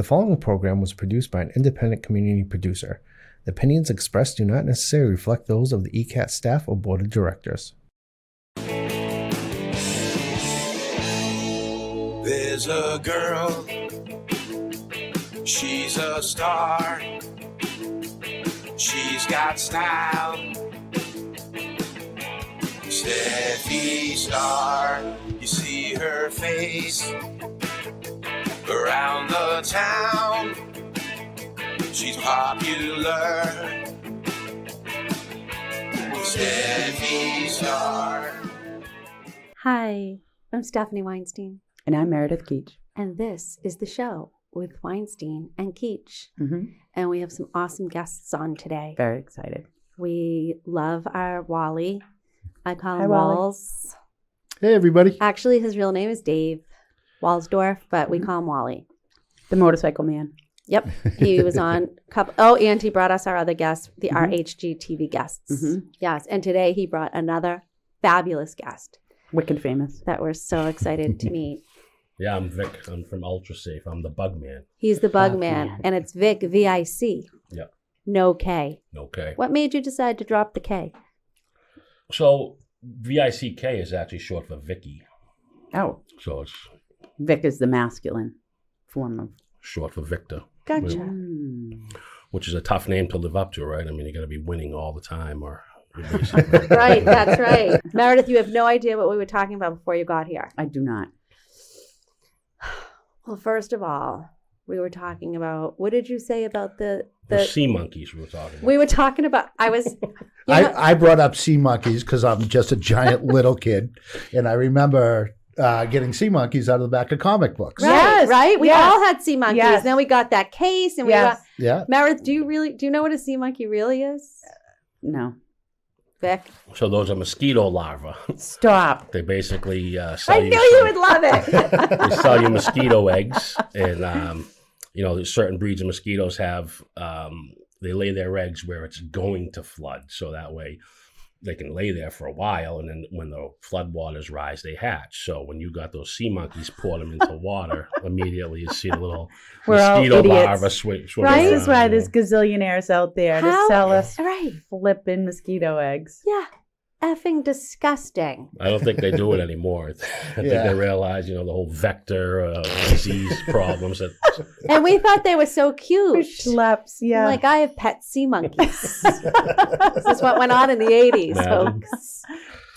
The following program was produced by an independent community producer. The opinions expressed do not necessarily reflect those of the ECAT staff or board of directors. There's a girl, she's a star, she's got style, Steffi Star, you see her face around the town, she's popular, Steffi Star. Hi, I'm Stephanie Weinstein. And I'm Meredith Keach. And this is the show with Weinstein and Keach. Mm-hmm. And we have some awesome guests on today. Very excited. We love our Wally. I call him Wally. Walls. Hey, everybody. Actually, his real name is Dave Walsdorf, but we call him Wally. The motorcycle man. Yep. He was on a couple. Oh, and he brought us our other guests, the RHG TV guests. Mm-hmm. Yes. And today he brought another fabulous guest Wicked famous. that we're so excited to meet. Yeah, I'm Vic. I'm from UltraSafe. I'm the bug man. He's the bug man, and it's Vic, V-I-C. Yep. No K. Okay. What made you decide to drop the K? So VICK is actually short for Vicky. Oh, So it's Vic is the masculine form of. short for Victor. Gotcha. Which is a tough name to live up to, right? I mean, you got to be winning all the time or you're basically... Right, that's right. Meredith, you have no idea what we were talking about before you got here. I do not. Well, first of all, we were talking about, what did you say about the sea monkeys we were talking about. we were talking about, I brought up sea monkeys because I'm just a giant little kid, and I remember getting sea monkeys out of the back of comic books. Right, Yes, right? We yes, all had sea monkeys. yes. Then we got that case and we Yes. got, Yeah. Meredith, do you know what a sea monkey really is? No. Vic? So those are mosquito larvae. Stop. They basically sell I knew you would love it. They sell you mosquito eggs, and there's certain breeds of mosquitoes have they lay their eggs where it's going to flood, so that way they can lay there for a while, and then when the flood waters rise, they hatch. So when you got those sea monkeys, pour them into water, immediately you see the little We're all mosquito idiots. larva swimming Right? This is why around, there's gazillionaires out there to How? sell us Right. flipping mosquito eggs. Yeah. Effing disgusting. I don't think they do it anymore. I think Yeah. they realize, the whole vector disease problems that And we thought they were so cute. Schleps, yeah. Like, I have pet sea monkeys. This is what went on in the 80s, Madam. folks.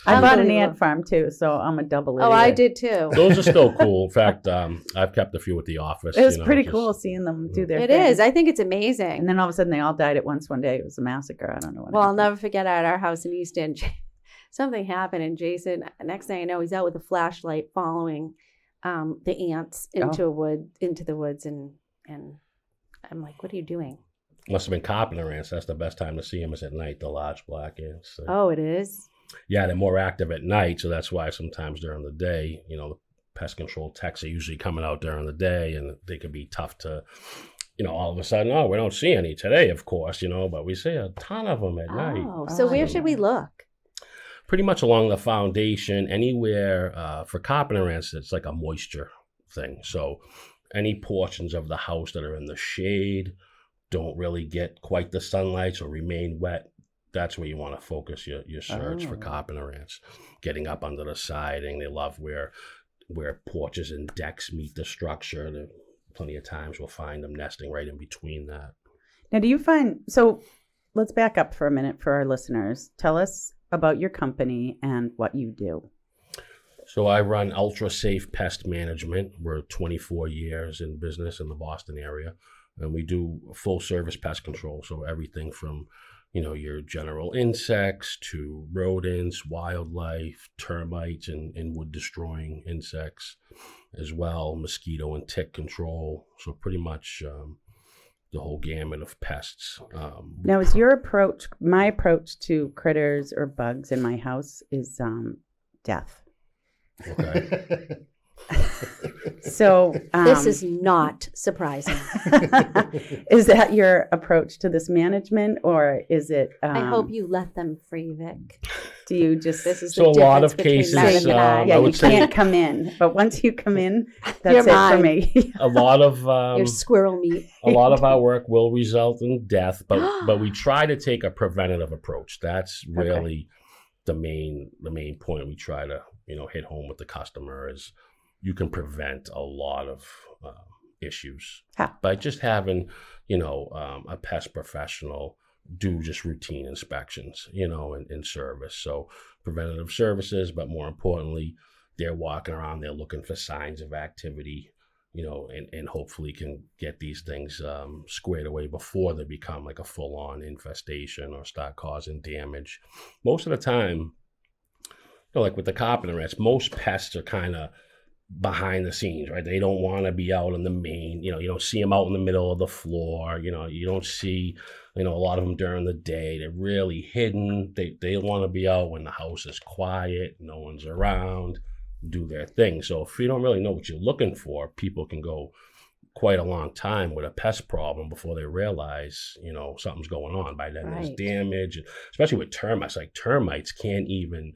I bought an Unbelievable. ant farm too, so I'm a double Oh, idiot. I did too. those are still cool. In fact, I've kept a few at the office. It was just- pretty cool seeing them do their It thing. is. I think it's amazing. And then all of a sudden they all died at once one day. It was a massacre. I don't know what Well, I'll happened. never forget at our house in East End, something happened, and Jason, next thing I know, he's out with a flashlight following the ants into the woods, and I'm like, what are you doing? Must have been carpenter ants. That's the best time to see them is at night, the large black ants. Oh, it is? Yeah, they're more active at night, so that's why sometimes during the day, the pest control techs are usually coming out during the day, and they can be tough to, all of a sudden, oh, we don't see any today, of course, but we see a ton of them at night. Oh, so where should we look? Pretty much along the foundation, anywhere for carpenter ants, it's like a moisture thing. So any portions of the house that are in the shade don't really get quite the sunlight or remain wet. That's where you want to focus your search for carpenter ants. Getting up under the siding, they love where porches and decks meet the structure. There, plenty of times we'll find them nesting right in between that. Now, do you find, so let's back up for a minute for our listeners. Tell us about your company and what you do. So I run UltraSafe Pest Management. We're 24 years in business in the Boston area, and we do full service pest control. So everything from, your general insects to rodents, wildlife, termites, and wood destroying insects as well, mosquito and tick control. So pretty much the whole gamut of pests. Now, is your approach, my approach to critters or bugs in my house is death. Okay. So This is not surprising. is that your approach to this management, or is it? I hope you let them free, Vic. Do you just? This is So the a lot difference of between cases, Meredith and I. Yeah, I you would say- can't come in, but once you come in, that's You're it mine. for me. A lot of Your squirrel meat. a lot of our work will result in death, but we try to take a preventative approach. That's really the main point we try to hit home with the customer is you can prevent a lot of issues by just having a pest professional do just routine inspections in service. So preventative services, but more importantly, they're walking around, they're looking for signs of activity, and hopefully can get these things squared away before they become like a full-on infestation or start causing damage. Most of the time, like with the carpenter rats, most pests are kind of behind the scenes, right? They don't want to be out in the main, you don't see them out in the middle of the floor, you don't see, a lot of them during the day. They're really hidden. They want to be out when the house is quiet, no one's around, do their thing. So if you don't really know what you're looking for, people can go quite a long time with a pest problem before they realize, something's going on. By then there's damage, especially with termites. Like termites can't even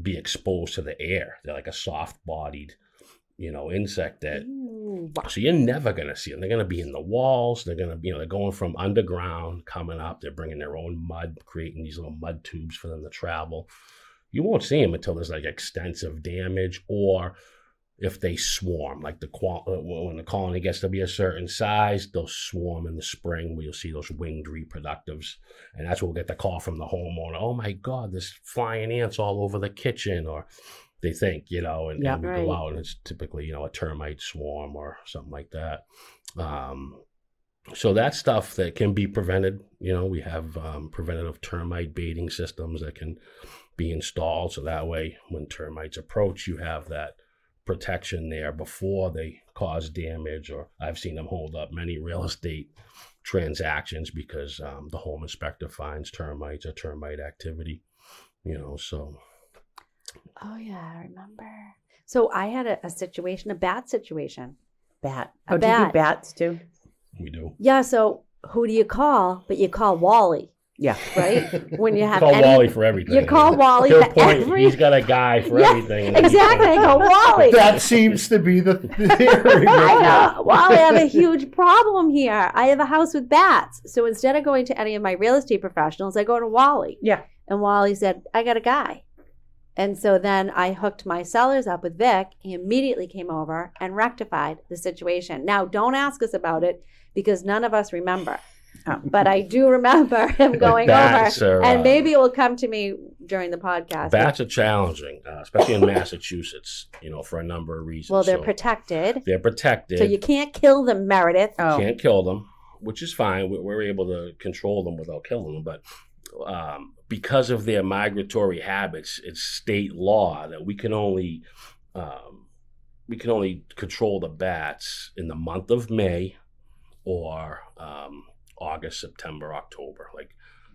be exposed to the air. They're like a soft-bodied, insect that. So you're never gonna see them. They're gonna be in the walls. They're gonna, they're going from underground, coming up. They're bringing their own mud, creating these little mud tubes for them to travel. You won't see them until there's like extensive damage, or if they swarm, like when the colony gets to be a certain size, they'll swarm in the spring where you'll see those winged reproductives. And that's where we'll get the call from the homeowner. Oh my God, there's flying ants all over the kitchen. Or they think, and we go out and it's typically, a termite swarm or something like that. So that's stuff that can be prevented. We have preventative termite baiting systems that can be installed. So that way, when termites approach, you have that protection there before they cause damage. Or I've seen them hold up many real estate transactions because the home inspector finds termites or termite activity, so. Oh yeah, I remember. So I had a situation, a bat situation. Bat. A Do you bat. do bats too? We do. Yeah, so who do you call? But you call Wally, Yeah. right? When you have Call Wally for everything. You call Wally He'll for point, every... he's got a guy for Yeah, everything. exactly. I go, Wally. That seems to be the theory. I know. Wally, I have a huge problem here. I have a house with bats. So instead of going to any of my real estate professionals, I go to Wally. Yeah. And Wally said, I got a guy. And so then I hooked my sellers up with Vic. He immediately came over and rectified the situation. Now, don't ask us about it because none of us remember. Oh. But I do remember him going Bats over. are, And maybe it will come to me during the podcast. Bats are challenging, especially in Massachusetts, for a number of reasons. Well, they're So protected. They're protected. So you can't kill them, Meredith. Oh. Can't kill them, which is fine. We're able to control them without killing them. But because of their migratory habits, it's state law that we can only control the bats in the month of May or August, September, October. Like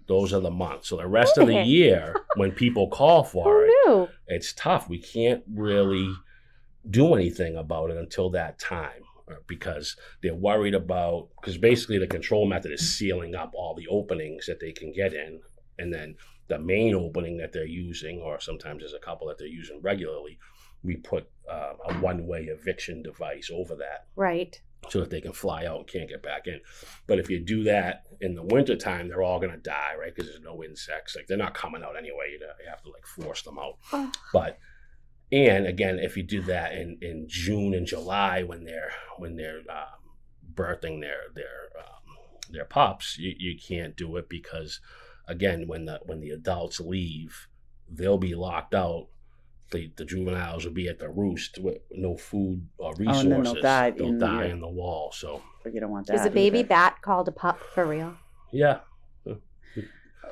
those are the months. So the rest of the year, when people call for Who knew? it's tough. We can't really do anything about it until that time because they're worried about, because basically the control method is sealing up all the openings that they can get in. And then the main opening that they're using, or sometimes there's a couple that they're using regularly, we put a one-way eviction device over that. Right. So that they can fly out and can't get back in. But if you do that in the wintertime, they're all going to die, right? Because there's no insects. Like they're not coming out anyway. You have to like force them out. Oh. But, and again, if you do that in June and July when they're birthing their pups, you can't do it because, again, when the adults leave, they'll be locked out. The juveniles will be at the roost with no food or resources. and then they'll die in the wall. So But you don't want that. Is a baby bat called a pup for real? yeah,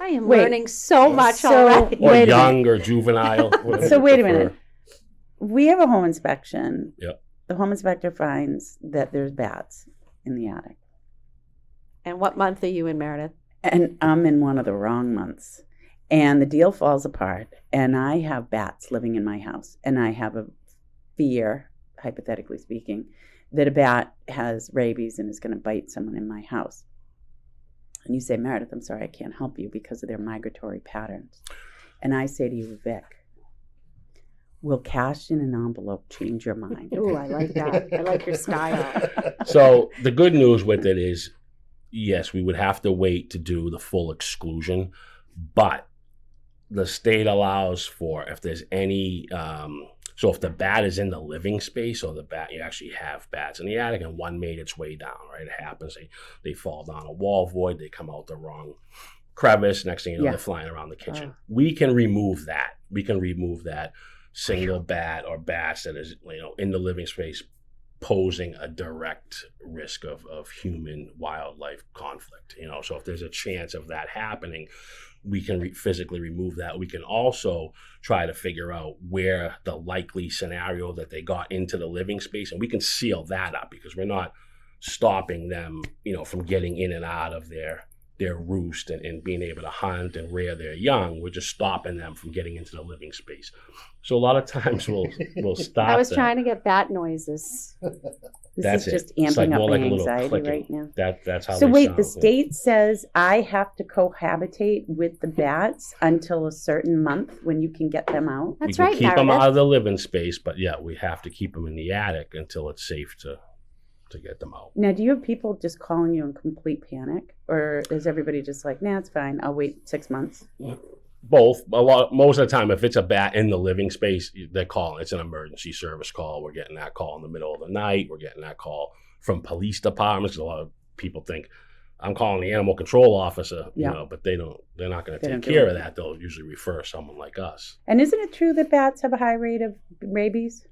I am Wait. learning so much So- already. or Wait a young or juvenile. whatever So you wait a prefer. minute. We have a home inspection. Yep. The home inspector finds that there's bats in the attic. And what month are you in, Meredith? And I'm in one of the wrong months. And the deal falls apart. And I have bats living in my house. And I have a fear hypothetically speaking, that a bat has rabies and is going to bite someone in my house. And you say, Meredith, I'm sorry, I can't help you because of their migratory patterns. And I say to you, Vic, will cash in an envelope change your mind? Ooh, I like that. I like your style. So the good news with it is, yes, we would have to wait to do the full exclusion, but the state allows for if there's any, so if the bat is in the living space or the bat, you actually have bats in the attic and one made its way down, right? It happens. They fall down a wall void. They come out the wrong crevice. Next thing you know, they're flying around the kitchen. We can remove that. We can remove that single bat or bats that is, in the living space posing a direct risk of human wildlife conflict. So if there's a chance of that happening, we can physically remove that. We can also try to figure out where the likely scenario that they got into the living space, and we can seal that up because we're not stopping them, from getting in and out of their roost and being able to hunt and rear their young. We're just stopping them from getting into the living space. So a lot of times we'll stop. I was trying to get bat noises. This is just amping up my anxiety right now. That's how. So wait, the state says I have to cohabitate with the bats until a certain month when you can get them out. That's right. Meredith. Keep them out of the living space, but we have to keep them in the attic until it's safe to get them out. Now, do you have people just calling you in complete panic, or is everybody just like, nah, it's fine, I'll wait 6 months? Both. Most of the time, if it's a bat in the living space, they're calling. It's an emergency service call. We're getting that call in the middle of the night. We're getting that call from police departments. A lot of people think I'm calling the animal control officer, but they're not going to take care of that. They'll usually refer someone like us. And isn't it true that bats have a high rate of rabies?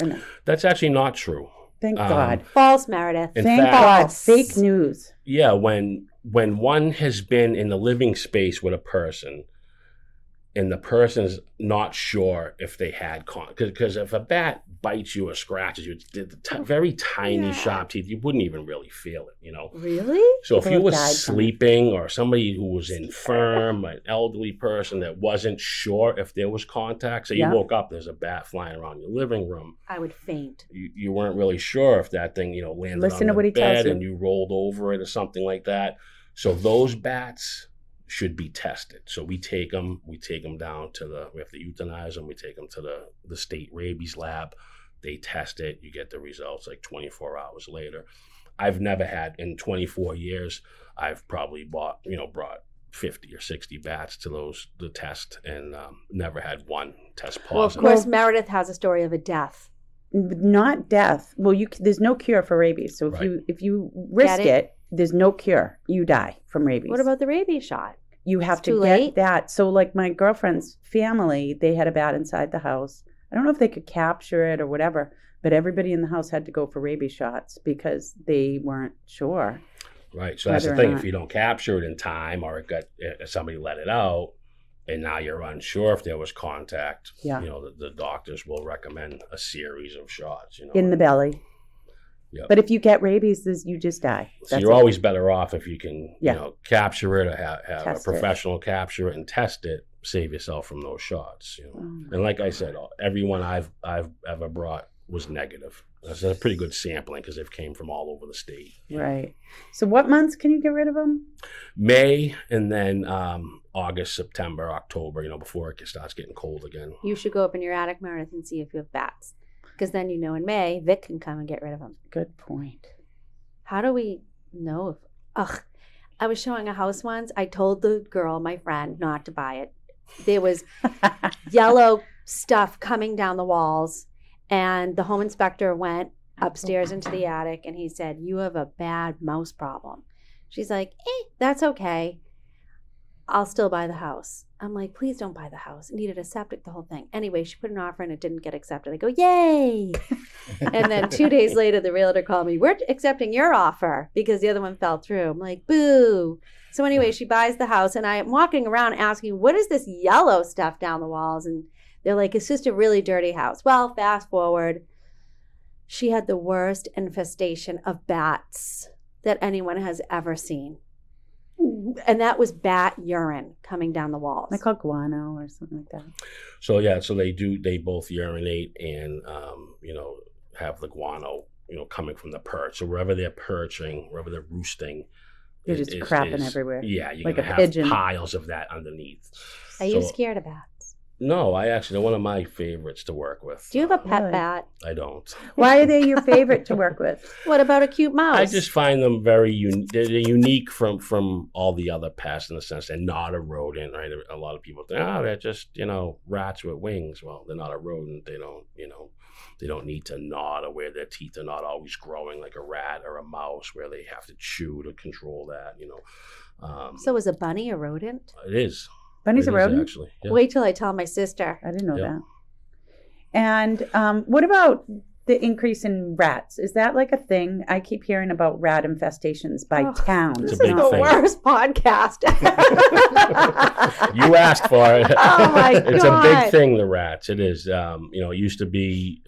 Or no? That's actually not true. Thank God. False, Meredith. Thank God. Fake news. Yeah, when one has been in the living space with a person and the person's not sure if they had because if a bat bites you or scratches you, it's very tiny sharp teeth, you wouldn't even really feel it, Really? So if you were sleeping or somebody who was infirm, an elderly person that wasn't sure if there was contact, so you woke up, there's a bat flying around your living room, I would faint. You weren't really sure if that thing, landed on the bed and you rolled over it or something like that. So those bats should be tested. So we take them down to we have to euthanize them. We take them to the state rabies lab. They test it. You get the results like 24 hours later. I've never had, in 24 years, I've probably brought 50 or 60 bats to the test and never had one test positive. Well, of course, Meredith has a story of a death. Not death. Well, there's no cure for rabies. So if you risk it, there's no cure. You die from rabies. What about the rabies shot? You have to get that. So like my girlfriend's family, they had a bat inside the house. I don't know if they could capture it or whatever, but everybody in the house had to go for rabies shots because they weren't sure. Right. So that's the thing. If you don't capture it in time or somebody let it out and now you're unsure if there was contact, the doctors will recommend a series of shots. In the belly. Yep. But if you get rabies, you just die. So you're always better off if you can, capture it or have a professional capture it and test it. Save yourself from those shots. And like I said, everyone I've ever brought was negative. That's a pretty good sampling because they've came from all over the state. Right. So what months can you get rid of them? May and then August, September, October. Before it starts getting cold again. You should go up in your attic, Meredith, and see if you have bats. Because then in May, Vic can come and get rid of them. Good point. How do we know if... I was showing a house once. I told the girl, my friend, not to buy it. There was yellow stuff coming down the walls. And the home inspector went upstairs into the attic and he said, you have a bad mouse problem. She's like, that's okay. I'll still buy the house. I'm like, please don't buy the house. It needed a septic, the whole thing. Anyway, she put an offer and it didn't get accepted. I go, yay. And then 2 days later, the realtor called me, we're accepting your offer because the other one fell through. I'm like, boo. So anyway, she buys the house and I'm walking around asking, what is this yellow stuff down the walls? And they're like, it's just a really dirty house. Well, fast forward, she had the worst infestation of bats that anyone has ever seen. And that was bat urine coming down the walls. They call guano or something like that. So they both urinate and have the guano, coming from the perch. So wherever they're perching, wherever they're roosting, They're just crapping everywhere. Yeah, you're like gonna a have pigeon. piles of that underneath. Are you scared of bats? No, they're one of my favorites to work with. Do you have a pet Really? bat? I don't. Why are they your favorite to work with? What about a cute mouse? I just find them very they're unique from all the other pests in the sense they're not a rodent, right? A lot of people think, they're just, rats with wings. Well, they're not a rodent. They don't need to gnaw, or where their teeth are not always growing like a rat or a mouse where they have to chew to control that, So is a bunny a rodent? It is. Bunny's It a is, rodent? actually. Yeah. Wait till I tell my sister. I didn't know Yeah. that. And what about the increase in rats? Is that like a thing? I keep hearing about rat infestations by towns. It's a This big is the thing. worst podcast. You asked for it. Oh my It's a big God. thing, the rats. It is. It used to be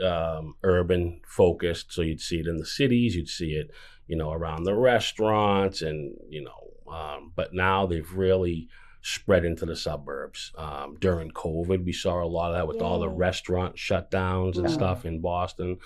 urban focused, so you'd see it in the cities, you'd see it, around the restaurants, and but now they've really spread into the suburbs. During COVID, we saw a lot of that with all the Yay. restaurant shutdowns and Right. stuff in Boston.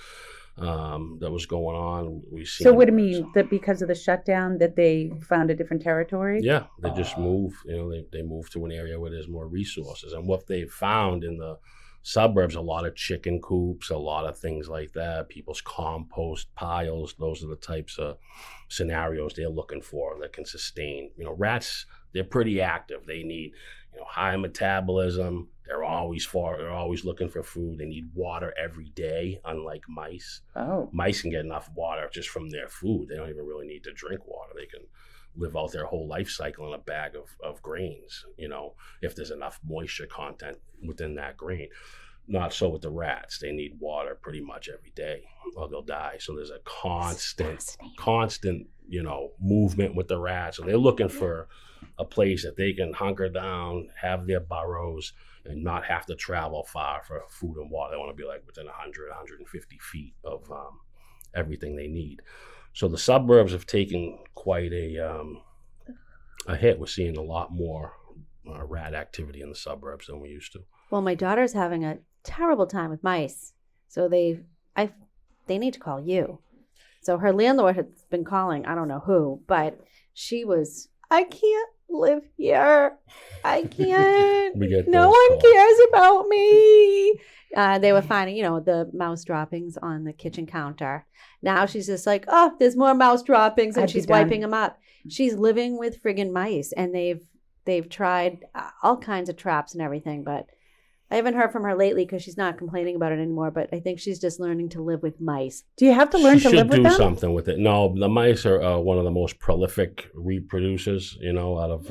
That was going on. We see. So what do you mean that because of the shutdown that they found a different territory? Yeah, they just move. They move to an area where there's more resources. And what they've found in the suburbs, a lot of chicken coops, a lot of things like that, people's compost piles. Those are the types of scenarios they're looking for that can sustain. Rats, they're pretty active. They need, high metabolism. They're always looking for food. They need water every day, unlike mice. Oh. Mice can get enough water just from their food. They don't even really need to drink water. They can live out their whole life cycle in a bag of grains, if there's enough moisture content within that grain. Not so with the rats. They need water pretty much every day or they'll die. So there's a constant, movement with the rats. So they're looking for a place that they can hunker down, have their burrows, and not have to travel far for food and water. They want to be like within 100, 150 feet of everything they need. So the suburbs have taken quite a hit. We're seeing a lot more rat activity in the suburbs than we used to. Well, my daughter's having a terrible time with mice. So they need to call you. So her landlord has been calling, I don't know who, but she was, I can't live here. I can't. We get No those one calls. cares about me. They were finding, the mouse droppings on the kitchen counter. Now she's just like, oh, there's more mouse droppings, and I'd be she's done. wiping them up. She's living with friggin' mice, and they've tried all kinds of traps and everything, but I haven't heard from her lately because she's not complaining about it anymore. But I think she's just learning to live with mice. Do you have to learn She to live with should them? do something with it. No, the mice are one of the most prolific reproducers, out of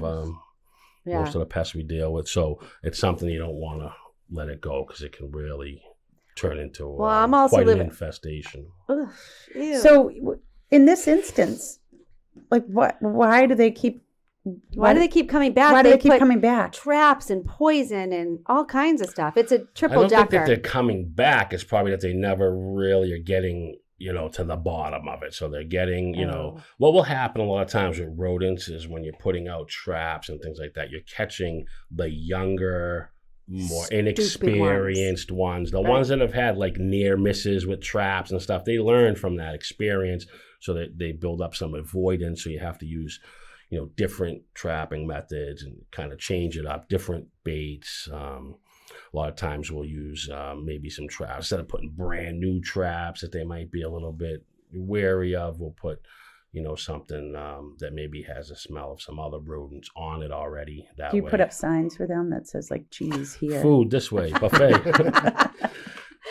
Yeah. most of the pests we deal with. So it's something you don't want to let it go because it can really turn into Well, I'm also quite living- an infestation. Ugh, ew. So in this instance, like why do they keep why do they keep coming back? Why do they keep put coming back? traps and poison and all kinds of stuff. It's a I triple don't think that decker. they're coming back. It's probably that they never really are getting, to the bottom of it. So they're getting, what will happen a lot of times with rodents is when you're putting out traps and things like that, you're catching the younger, more Stupid inexperienced ones. The ones that have had like near misses with traps and stuff, they learn from that experience so that they build up some avoidance. So you have to use, different trapping methods and kind of change it up, different baits. A lot of times we'll use maybe some traps. Instead of putting brand new traps that they might be a little bit wary of, we'll put, something that maybe has a smell of some other rodents on it already. That Do you way. put up signs for them that says like cheese here? Food this way, buffet.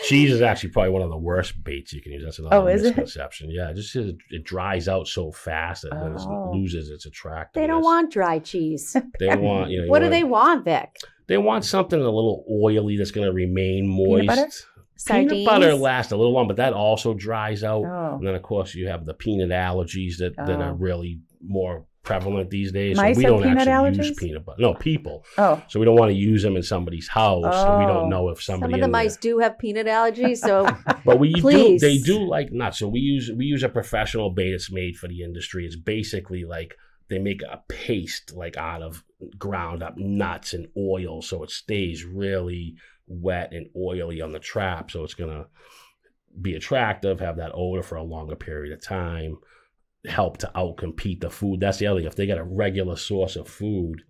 Cheese is actually probably one of the worst baits you can use. That's another is it? misconception. Yeah, it dries out so fast that then Oh. it loses its attractiveness. They don't want dry cheese. They want. What do they want, Vic? They want something a little oily that's going to remain moist. Peanut butter? Sardines? Peanut butter lasts a little long, but that also dries out. Oh. And then, of course, you have the peanut allergies that are really more prevalent these days. Mice so we have don't peanut actually use allergies? peanut butter. No, people. Oh. So we don't want to use them in somebody's house. And we Oh. don't know if somebody Some of the in there- mice do have peanut allergies, so But Please. they do like nuts. So we use a professional bait that's made for the industry. It's basically like they make a paste like out of ground up nuts and oil, so it stays really wet and oily on the trap. So it's gonna be attractive, have that odor for a longer period of time, help to outcompete the food. That's the other thing. If they got a regular source of food,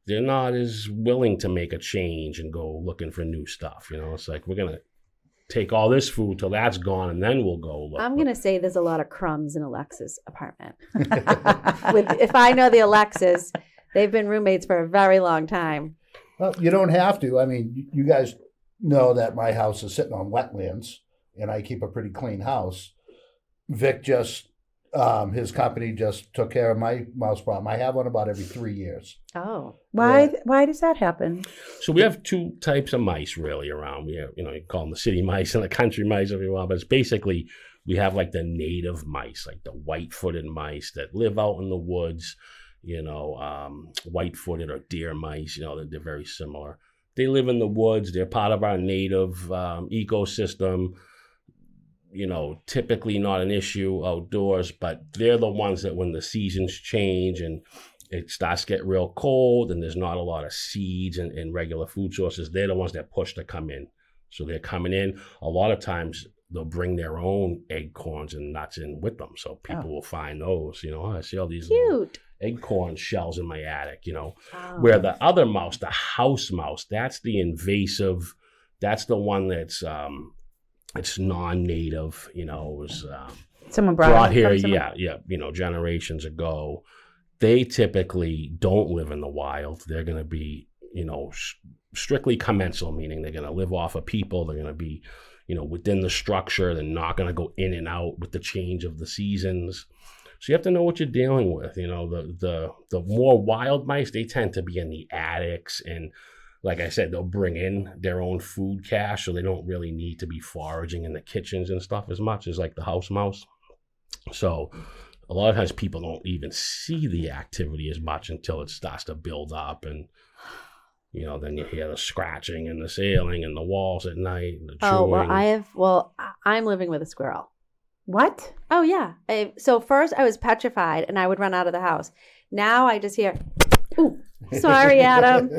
they're not as willing to make a change and go looking for new stuff. You know, it's like, we're going to take all this food till that's gone, and then we'll go look. I'm going to say there's a lot of crumbs in Alexa's apartment. If I know the Alexas, they've been roommates for a very long time. Well, you don't have to. I mean, you guys know that my house is sitting on wetlands, and I keep a pretty clean house. Vic just, his company just took care of my mouse problem. I have one about every 3 years. Oh. Why does that happen? So we have two types of mice really around. We have, you call them the city mice and the country mice if you want, but it's basically, we have like the native mice, like the white-footed mice that live out in the woods, white-footed or deer mice, they're very similar. They live in the woods. They're part of our native ecosystem. Typically not an issue outdoors, but they're the ones that when the seasons change and it starts to get real cold and there's not a lot of seeds and regular food sources, they're the ones that push to come in. So they're coming in. A lot of times they'll bring their own acorns and nuts in with them. So people will find those, I see all these cute acorn shells in my attic, where the other mouse, the house mouse, that's the invasive, that's the one that's, it's non-native, it was someone brought here, generations ago. They typically don't live in the wild. They're going to be, strictly commensal, meaning they're going to live off of people. They're going to be, within the structure. They're not going to go in and out with the change of the seasons. So you have to know what you're dealing with. The more wild mice, they tend to be in the attics, and like I said, they'll bring in their own food cache, so they don't really need to be foraging in the kitchens and stuff as much as like the house mouse. So a lot of times people don't even see the activity as much until it starts to build up, and then you hear the scratching and the ceiling and the walls at night and the chewing. I'm living with a squirrel. What? Oh yeah. So first I was petrified and I would run out of the house. Now I just hear, ooh, sorry, Adam.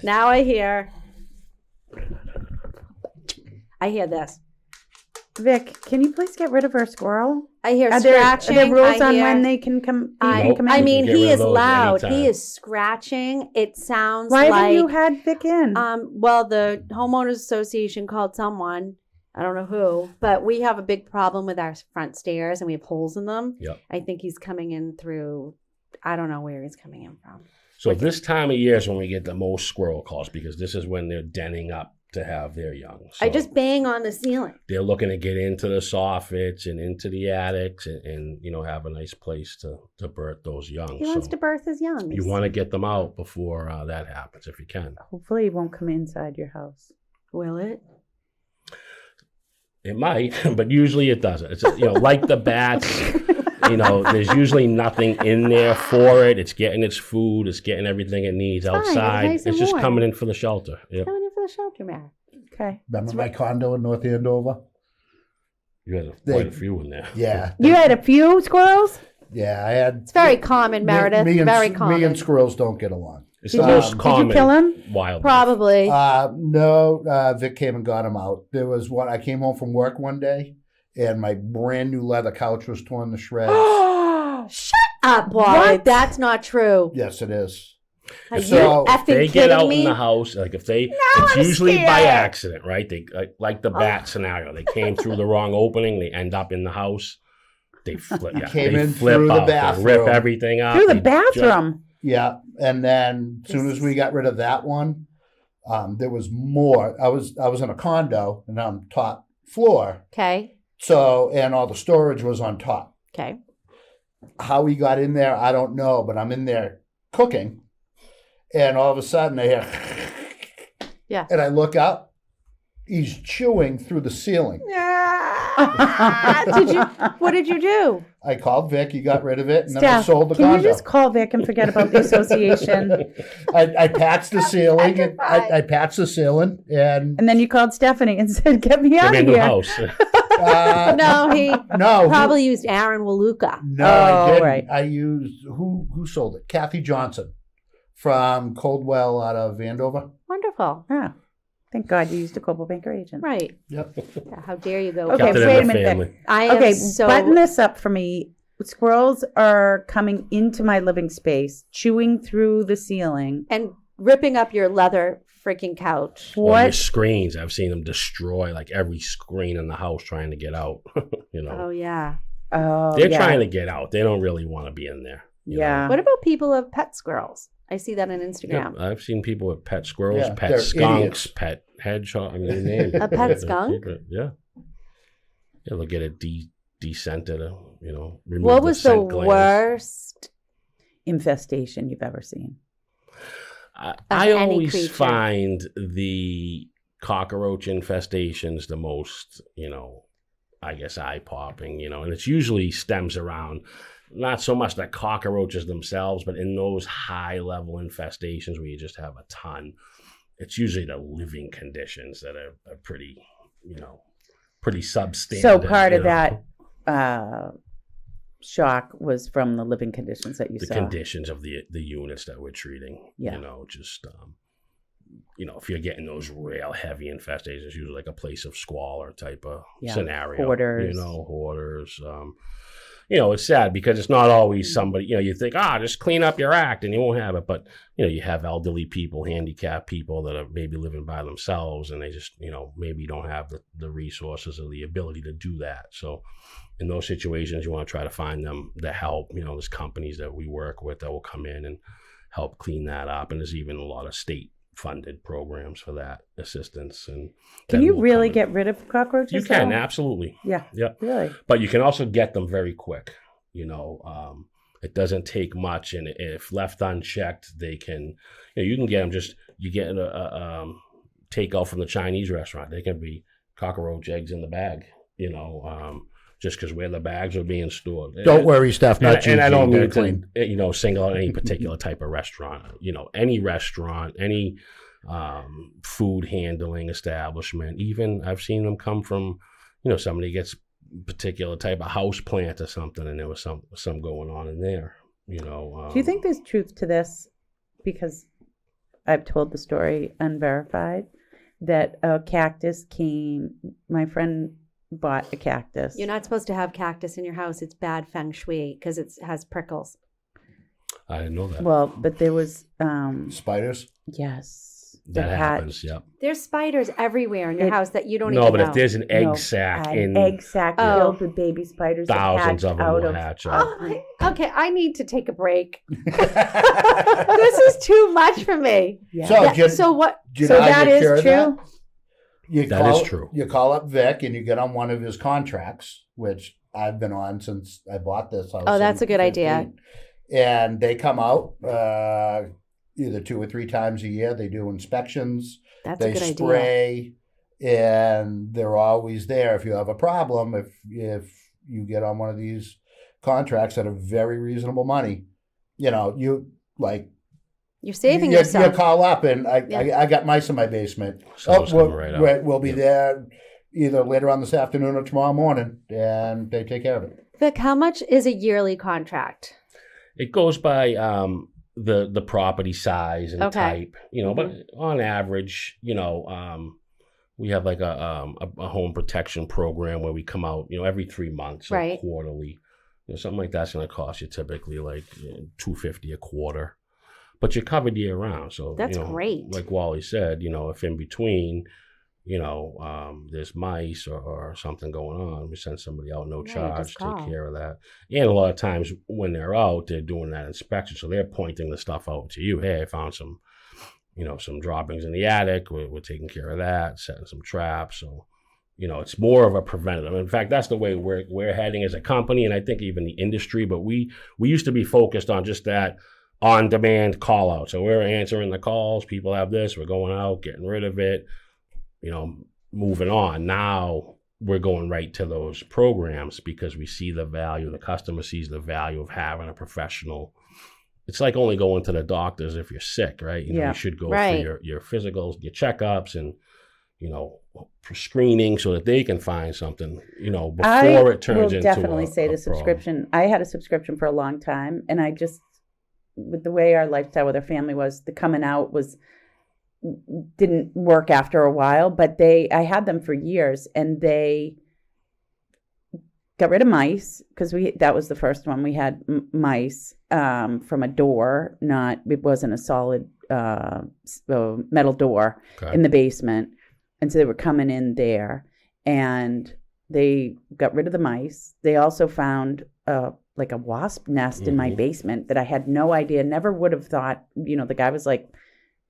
Now I hear this. Vic, can you please get rid of our squirrel? I hear Are scratching. There rules on when they can come? I mean, he is loud. anytime. He is scratching. It sounds Why like. haven't you had Vic in? Well, the homeowners association called someone. I don't know who, but we have a big problem with our front stairs, and we have holes in them. Yep. I think he's coming in through. I don't know where he's coming in from. So this time of year is when we get the most squirrel calls, because this is when they're denning up to have their young. So I just bang on the ceiling. they're looking to get into the soffits and into the attics and have a nice place to birth those young. He wants to birth his young. You want to get them out before that happens if you can. Hopefully he won't come inside your house. Will it? It might, but usually it doesn't. It's like the bats. There's usually nothing in there for it. It's getting its food. It's getting everything it needs outside. Nice and it's just warm. coming in for the shelter. Yep. Coming in for the shelter, man. Okay. Remember my condo in North Andover? You had quite a few in there. Yeah. You had a few squirrels? Yeah, I had. It's very common, Meredith. Very common. Me and squirrels don't get along. It's the most common. Did you kill him? Wild. Probably. No, Vic came and got him out. There was one. I came home from work one day, and my brand new leather couch was torn to shreds. Shut up, Wally. What? That's not true. Yes, it is. Are So, you effing They kidding get out me? in the house, like if they, I'm it's usually by scared. accident, right? They like the bat scenario. They came through the wrong opening. They end up in the house. They flip. Yeah, Came they in flip through the out. They bathroom. rip everything up. Through the They bathroom. Yeah, and then as soon as we got rid of that one, there was more. I was in a condo and I'm top floor, Okay. so and all the storage was on top. Okay. How we got in there, I don't know, but I'm in there cooking, and all of a sudden I hear, Yeah. and I look up, he's chewing through the ceiling. What did you do? I called Vic, he got rid of it, and then I Steph, sold the can condo. you just call Vic and forget about the association? I patched the ceiling, and I patched the ceiling, and And then you called Stephanie and said, "Get me out Get of into the here." house. No, he no, probably used Aaron Waluka. No, I Oh, didn't. right. I used who sold it? Kathy Johnson from Coldwell out of Andover. Wonderful. Yeah. Thank God you used a Coldwell Banker agent. Right. Yep. Yeah, how dare you go? Okay, Kept it wait a in the minute. family. I am Okay, so button this up for me. Squirrels are coming into my living space, chewing through the ceiling. and ripping up your leather freaking couch. Or your What? screens. I've seen them destroy like every screen in the house trying to get out. You know, Oh yeah. Oh, they're yeah. trying to get out. They don't really want to be in there. you Yeah. know? What about people who have pet squirrels? I see that on Yeah, Instagram. I've seen people with pet squirrels, Yeah, pet they're skunks, idiots. pet hedgehog. I mean, you name it. A pet Yeah, skunk? Yeah. Yeah, they'll get it descented, remove What the was the scent glands. worst? Infestation you've ever seen? I any always creature. find the cockroach infestations the most, I guess eye-popping, and it's usually stems around not so much the cockroaches themselves, but in those high-level infestations where you just have a ton, it's usually the living conditions that are pretty, pretty substandard. So part of you know. that shock was from the living conditions that you The saw. conditions of the units that we're treating. Yeah. If you're getting those real heavy infestations, usually like a place of squalor type of Yeah. scenario. Hoarders. Hoarders. It's sad because it's not always somebody, you think, just clean up your act and you won't have it. But, you have elderly people, handicapped people that are maybe living by themselves and they just, maybe don't have the resources or the ability to do that. So in those situations, you want to try to find them the help. There's companies that we work with that will come in and help clean that up. And there's even a lot of state funded programs for that assistance. And Can that you will really come in. get rid of cockroaches? You can, though? absolutely. Yeah. Yeah. Really? But you can also get them very quick. It doesn't take much, and if left unchecked, they can. You can get them. You get a takeout from the Chinese restaurant. They can be cockroach eggs in the bag. Just because where the bags are being stored. Don't worry, Steph. Not you. And I don't They're mean clean. to, single out any particular type of restaurant. Any restaurant, any food handling establishment. Even I've seen them come from, somebody gets particular type of house plant or something, and there was some going on in there. Do you think there's truth to this? Because I've told the story unverified that a cactus came. My friend bought a cactus. You're not supposed to have cactus in your house. It's bad feng shui because it has prickles. I didn't know that. Well, but there was Spiders. yes. That happens. Yep. There's spiders everywhere in your It- house that you don't No, even but know. if there's an egg No, sac an in egg sac Oh. filled with baby spiders, that thousands hatched of them out will of hatch out. Okay, I need to take a break. This is too much for me. Yeah. So, Yeah, Jim, so what? do you So know how that you is cure true? that? You That call, is true. You call up Vic and you get on one of his contracts, which I've been on since I bought this house. Oh, that's in a good idea. 15. And they come out either 2 or 3 times a year. They do inspections. That's They a good idea. spray, and they're always there if you have a problem. If you get on one of these contracts at a very reasonable money, you like You're saving you yourself. call up and Yeah. I got mice in my basement. Someone's coming right out. We'll be Yep. there either later on this afternoon or tomorrow morning, and they take care of it. Vic, how much is a yearly contract? It goes by the property size and Okay. type, but on average, we have like a home protection program where we come out, every 3 months, like Right. quarterly. Something like that's going to cost you typically like $250 a quarter, but you're covered year round. So That's great. Like Wally said, if in between, there's mice or something going on, we send somebody out, no Yeah, charge, just take call. care of that. And a lot of times when they're out, they're doing that inspection, so they're pointing the stuff out to you. Hey, I found some, some droppings in the attic. We're taking care of that, setting some traps. So, it's more of a preventative. In fact, that's the way we're heading as a company, and I think even the industry. But we used to be focused on just that on-demand call out. So we're answering the calls. People have this. We're going out, getting rid of it. Moving on. Now we're going right to those programs because we see the value. The customer sees the value of having a professional. It's like only going to the doctors if you're sick, right? Yeah. You should go Right. for your physicals, your checkups, and for screening so that they can find something, before it turns into will definitely say a the problem. subscription. I had a subscription for a long time, and I just, with the way our lifestyle with our family was, the coming out was didn't work after a while, but I had them for years, and they got rid of mice because that was the first one. We had mice from a door, it wasn't a solid metal door in the basement. And so they were coming in there, and they got rid of the mice. They also found like a wasp nest in my basement that I had no idea, never would have thought. The guy was like,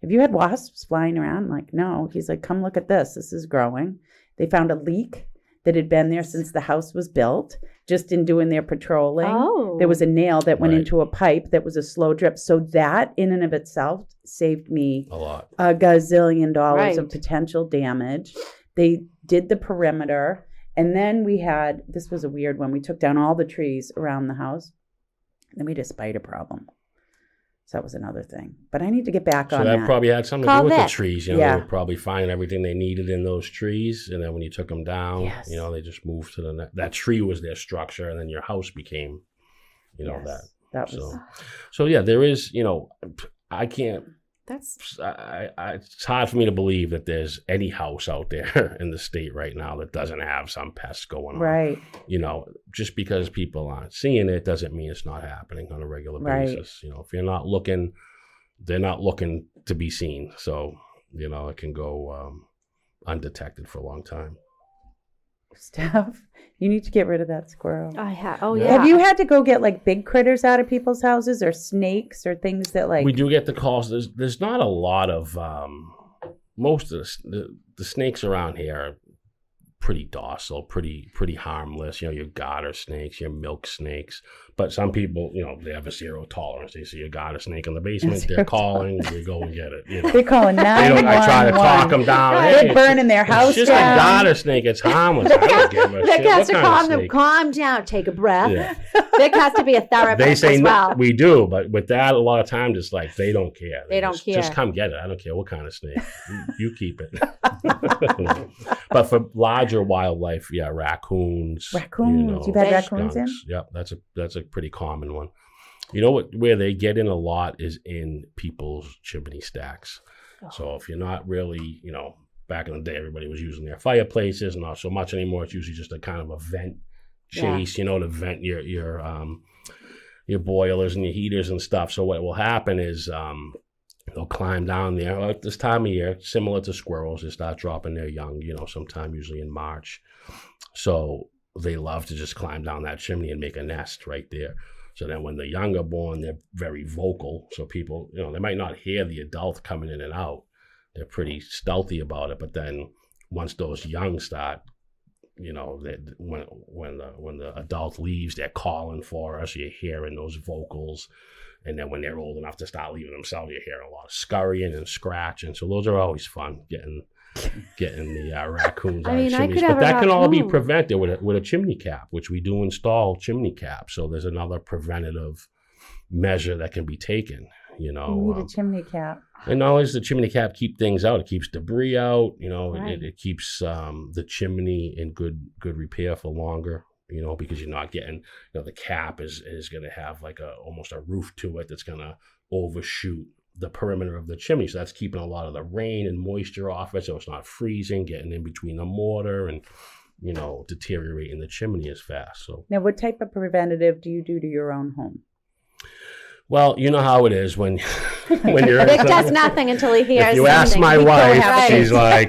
have you had wasps flying around? I'm like, no. He's like, come look at this. This is growing. They found a leak that had been there since the house was built, just in doing their patrolling. Oh. There was a nail that went into a pipe that was a slow drip. So that in and of itself saved me a lot, $1 gazillion of potential damage. They did the perimeter. And then this was a weird one. We took down all the trees around the house. Then we had a spider problem. So that was another thing. But I need to get back on that. So that probably had something to do with the trees. They Yeah. were probably finding everything they needed in those trees. And then when you took them down, Yes. they just moved to the next. That tree was their structure. And then your house became, Yes. that. That was... So yeah, there is, I can't. That's It's hard for me to believe that there's any house out there in the state right now that doesn't have some pests going on. Right. Just because people aren't seeing it doesn't mean it's not happening on a regular basis. If you're not looking, they're not looking to be seen. So, it can go undetected for a long time. Steph, you need to get rid of that squirrel. I have. Oh, Yeah. yeah. Have you had to go get like big critters out of people's houses, or snakes, or things that like... We do get the calls. There's not a lot of most of the snakes around here are pretty docile, pretty harmless. Your garter snakes, your milk snakes. But some people, they have a zero tolerance. They see a garter snake in the basement, they're calling, we go and get it. They're calling 911. I try to talk them down. They're burning their house down. It's just down. a garter snake. It's harmless. I don't give a shit. Vic has What to kind calm of them. snake? Calm down. Take a breath. Yeah. Vic has to be a therapist They say as well. no, we do, but with that, a lot of times it's like they don't care. They don't care. Just come get it. I don't care what kind of snake. You keep it. But for larger wildlife, yeah, raccoons. Raccoons. You've had raccoons in? skunks. Yep, that's a pretty common one. Where they get in a lot is in people's chimney stacks. Oh. So if you're not really, back in the day, everybody was using their fireplaces, not so much anymore. It's usually just a kind of a vent chase, to vent your boilers and your heaters and stuff. So what will happen is they'll climb down there at this time of year, similar to squirrels. They start dropping their young, sometime usually in March. So they love to just climb down that chimney and make a nest right there. So then when the young are born, they're very vocal. So people, they might not hear the adult coming in and out. They're pretty stealthy about it. But then once those young start, when the adult leaves, they're calling for us. You're hearing those vocals. And then when they're old enough to start leaving themselves, you're hearing a lot of scurrying and scratching. So those are always fun, getting the raccoons out of chimneys. But that can all be prevented with a chimney cap, which we do install chimney caps. So there's another preventative measure that can be taken. You need a chimney cap. And not only does the chimney cap keep things out, it keeps debris out. Right. It keeps the chimney in good repair for longer. Because you're not getting, the cap is going to have like almost a roof to it that's going to overshoot the perimeter of the chimney. So that's keeping a lot of the rain and moisture off it. So it's not freezing, getting in between the mortar and, deteriorating the chimney as fast. So now, what type of preventative do you do to your own home? Well, you know how it is when you're. Vic does nothing until he hears. If you ask something. my We wife, go ahead.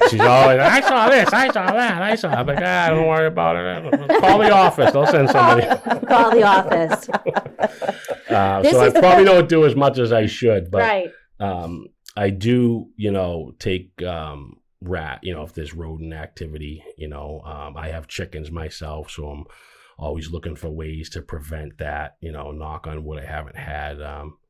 she's always, I saw this, I saw that, I saw. I'm like, don't worry about it. Call the office. They'll send somebody. Call the office. So I probably don't do as much as I should, but Right. I do, take rat. If there's rodent activity, I have chickens myself, so I'm always looking for ways to prevent that. Knock on wood, I haven't had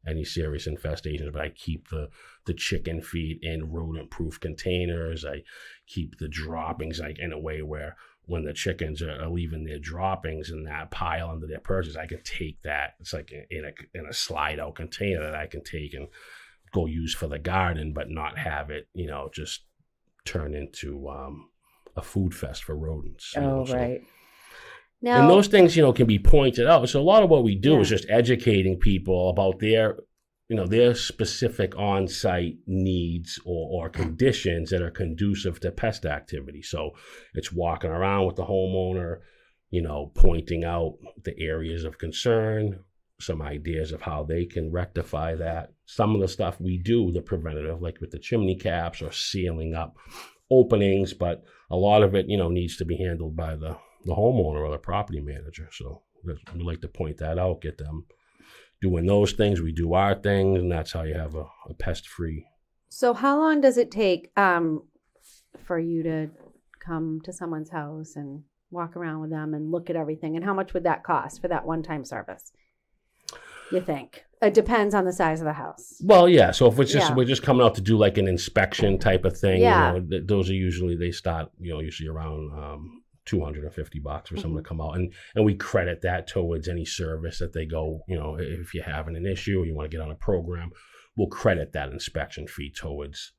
any serious infestations, but I keep the chicken feed in rodent-proof containers. I keep the droppings in a way where when the chickens are leaving their droppings in that pile under their perches, I can take that. It's like in a slide-out container that I can take and go use for the garden, but not have it, just turn into a food fest for rodents. Right. Now, And those things, can be pointed out. So a lot of what we do is just educating people about their their specific on-site needs or conditions that are conducive to pest activity. So it's walking around with the homeowner, pointing out the areas of concern, some ideas of how they can rectify that. Some of the stuff we do, the preventative, like with the chimney caps or sealing up openings, but a lot of it, needs to be handled by the homeowner or the property manager. So we like to point that out, get them doing those things. We do our things, and that's how you have a pest-free. So how long does it take for you to come to someone's house and walk around with them and look at everything? And how much would that cost for that one-time service, you think? It depends on the size of the house. Well, yeah. So if it's just we're just coming out to do like an inspection type of thing, those are usually, they start, usually around $250 for someone to come out, and we credit that towards any service that they go. If you're having an issue or you want to get on a program, we'll credit that inspection fee towards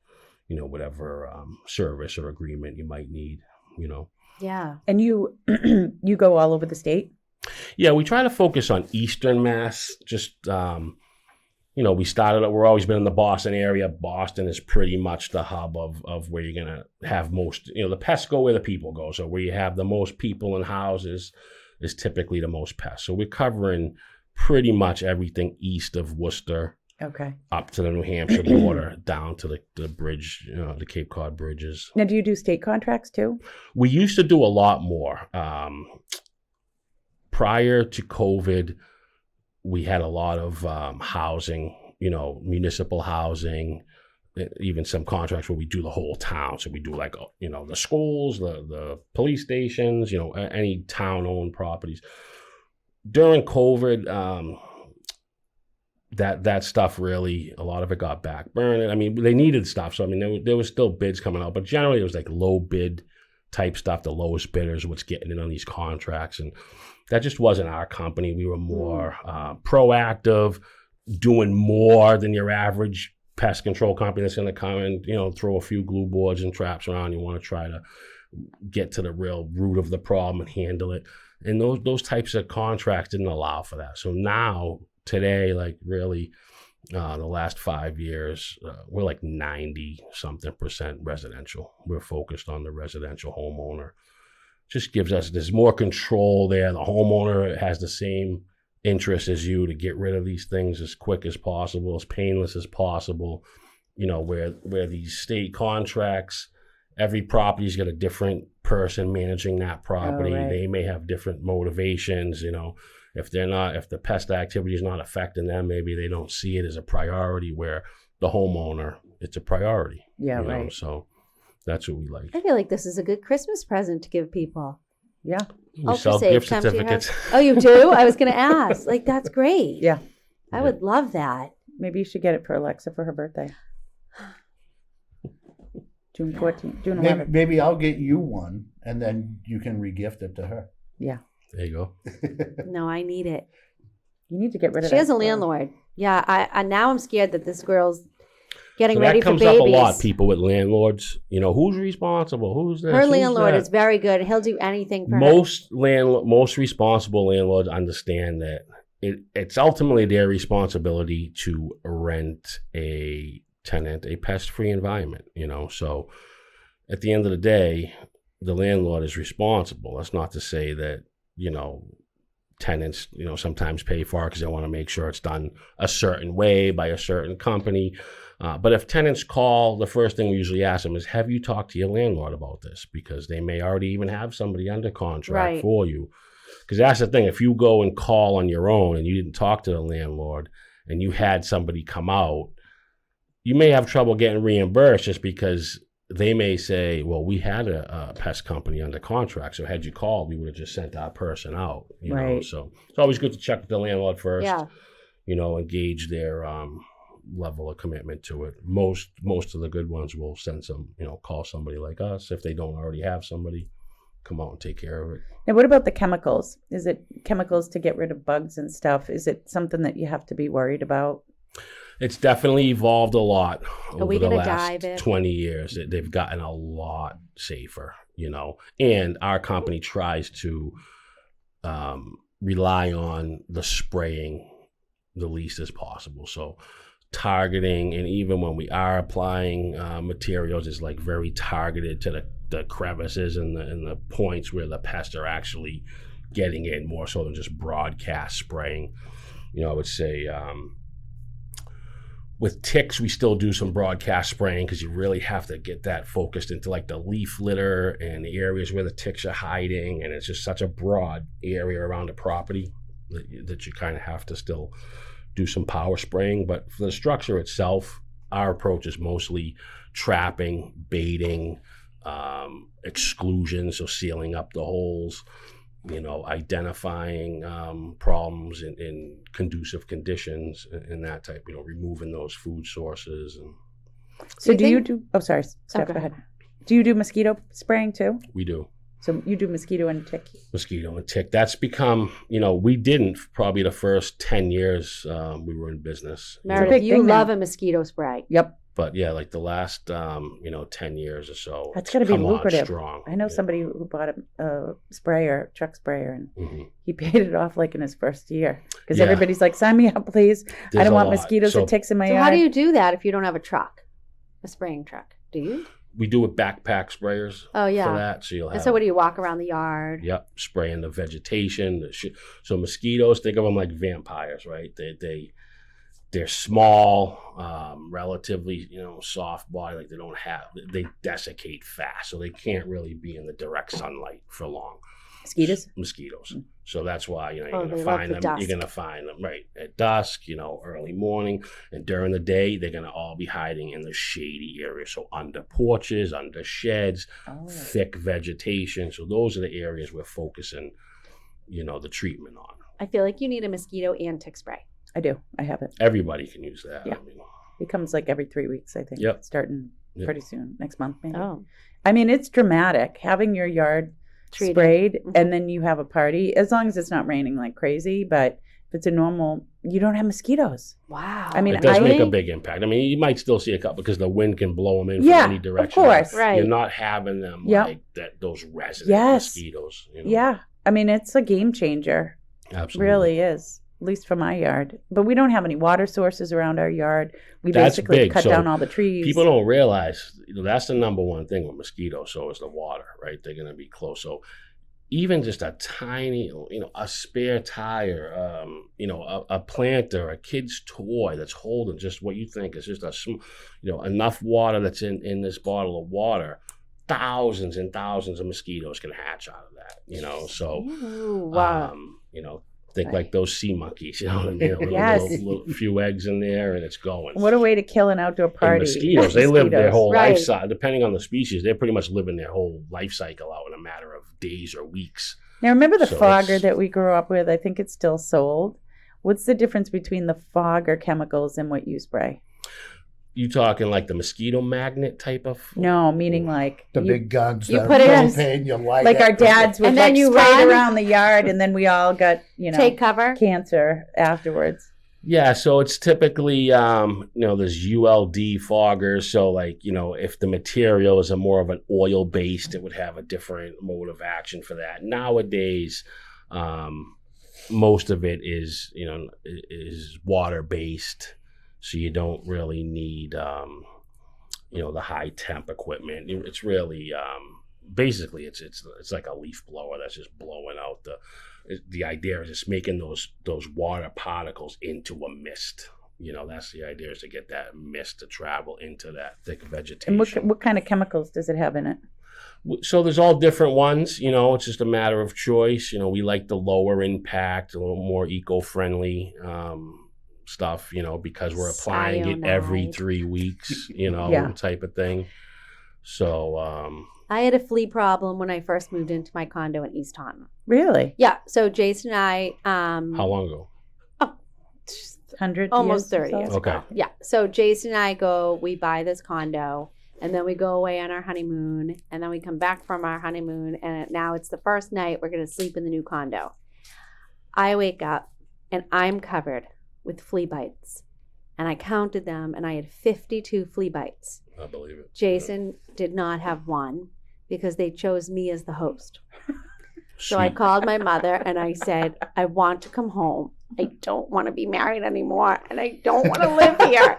whatever service or agreement you might need. Yeah. And you you go all over the state? Yeah, we try to focus on Eastern Mass. Just we're always been in the Boston area. Boston is pretty much the hub of where you're gonna have most. The pests go where the people go. So where you have the most people in houses is typically the most pests. So we're covering pretty much everything east of Worcester. Okay. Up to the New Hampshire border, down to the bridge, the Cape Cod bridges. Now, do you do state contracts too? We used to do a lot more. Prior to COVID, we had a lot of housing, municipal housing, even some contracts where we do the whole town. So we do like, the schools, the police stations, any town-owned properties. During COVID, that stuff really, a lot of it got backburned. I mean, they needed stuff. So, I mean, there was still bids coming out, but generally it was like low bid type stuff. The lowest bidders, what's getting in on these contracts. And that just wasn't our company. We were more proactive, doing more than your average pest control company that's going to come and, throw a few glue boards and traps around. You want to try to get to the real root of the problem and handle it. And those types of contracts didn't allow for that. So now, today, like really, the last 5 years, we're like 90-something% residential. We're focused on the residential homeowner. Just gives us, there's more control there. The homeowner has the same interest as you to get rid of these things as quick as possible, as painless as possible. Where these state contracts, every property's got a different person managing that property. Oh, right. They may have different motivations, If the pest activity is not affecting them, maybe they don't see it as a priority, where the homeowner, it's a priority. Yeah, right. So that's what we like. I feel like this is a good Christmas present to give people. Yeah. We sell gift certificates. Oh, you do? I was going to ask. Like, that's great. Yeah. I would love that. Maybe you should get it for Alexa for her birthday. June 14th, June 11th. Maybe I'll get you one, and then you can regift it to her. Yeah. There you go. No, I need it. You need to get rid of She that. has a landlord. Yeah, I now I'm scared that this girl's getting So ready that for comes babies. up a lot, people with landlords. Who's responsible? Who's this? Her Who's landlord that? is very good. He'll do anything for her. Most responsible landlords understand that it's ultimately their responsibility to rent a tenant a pest-free environment. So at the end of the day, the landlord is responsible. That's not to say that tenants, sometimes pay for it because they want to make sure it's done a certain way by a certain company. But if tenants call, the first thing we usually ask them is, have you talked to your landlord about this? Because they may already even have somebody under contract for you. Because that's the thing. If you go and call on your own and you didn't talk to the landlord and you had somebody come out, you may have trouble getting reimbursed just because they may say, well, we had a pest company under contract, so had you called, we would have just sent our person out. Right. So it's always good to check with the landlord first. Yeah. Engage their level of commitment to it. Most of the good ones will send some, call somebody like us. If they don't already have somebody, come out and take care of it. And what about the chemicals? Is it chemicals to get rid of bugs and stuff? Is it something that you have to be worried about? It's definitely evolved a lot over the last dive in? 20 years. They've gotten a lot safer, and our company tries to rely on the spraying the least as possible. So targeting, and even when we are applying materials, it's like very targeted to the crevices and the points where the pests are actually getting in, more so than just broadcast spraying. I would say with ticks, we still do some broadcast spraying because you really have to get that focused into like the leaf litter and the areas where the ticks are hiding, and it's just such a broad area around the property that you kind of have to still do some power spraying. But for the structure itself, our approach is mostly trapping, baiting, exclusion, so sealing up the holes, identifying problems in conducive conditions and that type, removing those food sources. And so do you do, sorry, Steph, go ahead. Do you do mosquito spraying too? We do. So you do mosquito and tick? Mosquito and tick. That's become, we didn't probably the first 10 years we were in business. Meredith, you love a mosquito spray. Yep. But yeah, like the last, 10 years or so. That's going to be lucrative. Strong. I know somebody who bought a sprayer, truck sprayer, and he paid it off like in his first year. Because everybody's like, sign me up, please. I don't want mosquitoes and ticks in my yard. So how do you do that if you don't have a truck, a spraying truck? Do you? We do with backpack sprayers. Oh, yeah. For that. So you'll have. And so what do you walk around the yard? Yep. Spraying the vegetation. So mosquitoes, think of them like vampires, right? They're small, relatively, soft body. Like they desiccate fast, so they can't really be in the direct sunlight for long. Mosquitoes. So that's why, you're going to find them. You're going to find them right at dusk, early morning, and during the day, they're going to all be hiding in the shady area. So under porches, under sheds, thick vegetation. So those are the areas we're focusing, the treatment on. I feel like you need a mosquito and tick spray. I do. I have it. Everybody can use that. Yeah. It comes like every 3 weeks, I think. Yep. Starting pretty soon, next month maybe. Oh. I mean, it's dramatic having your yard sprayed and then you have a party, as long as it's not raining like crazy. But if it's a normal, you don't have mosquitoes. Wow. I mean, it does make a big impact. I mean, you might still see a couple because the wind can blow them in from any direction. Of course. Right. You're not having them like that. Those resident mosquitoes. Yeah. I mean, it's a game changer. Absolutely. It really is. At least for my yard. But we don't have any water sources around our yard. We basically cut down all the trees. People don't realize, that's the number one thing with mosquitoes. So is the water, right? They're going to be close. So even just a tiny, a spare tire, a planter, a kid's toy that's holding just what you think is just enough water that's in this bottle of water, thousands and thousands of mosquitoes can hatch out of that, So, wow. Think like those sea monkeys, what I mean? Little few eggs in there, and it's going. What a way to kill an outdoor party. And mosquitoes, they live their whole life cycle. Depending on the species, they're pretty much living their whole life cycle out in a matter of days or weeks. Now, remember the fogger that we grew up with? I think it's still sold. What's the difference between the fogger chemicals and what you spray? You talking like the mosquito magnet type of? No, meaning like the big guns. You put it in. You light like it. Our dads would then you spray it around the yard, and then we all got take cover cancer afterwards. Yeah, so it's typically there's ULD foggers. So if the material is more of an oil based, it would have a different mode of action for that. Nowadays, most of it is water based. So you don't really need, the high temp equipment. It's really, basically, it's like a leaf blower that's just blowing out the idea is just making those water particles into a mist. That's the idea, is to get that mist to travel into that thick vegetation. And what kind of chemicals does it have in it? So there's all different ones, it's just a matter of choice. We like the lower impact, a little more eco-friendly, stuff, because we're applying it every 3 weeks, type of thing. So I had a flea problem when I first moved into my condo in East Taunton. Really? Yeah. So Jason and I how long ago? 100 almost years 30 years okay. ago. Yeah. So Jason and I we buy this condo, and then we go away on our honeymoon, and then we come back from our honeymoon, and now it's the first night we're going to sleep in the new condo. I wake up and I'm covered with flea bites, and I counted them, and I had 52 flea bites. I believe it. Jason did not have one because they chose me as the host. So I called my mother and I said, I want to come home I don't want to be married anymore, and I don't want to live here.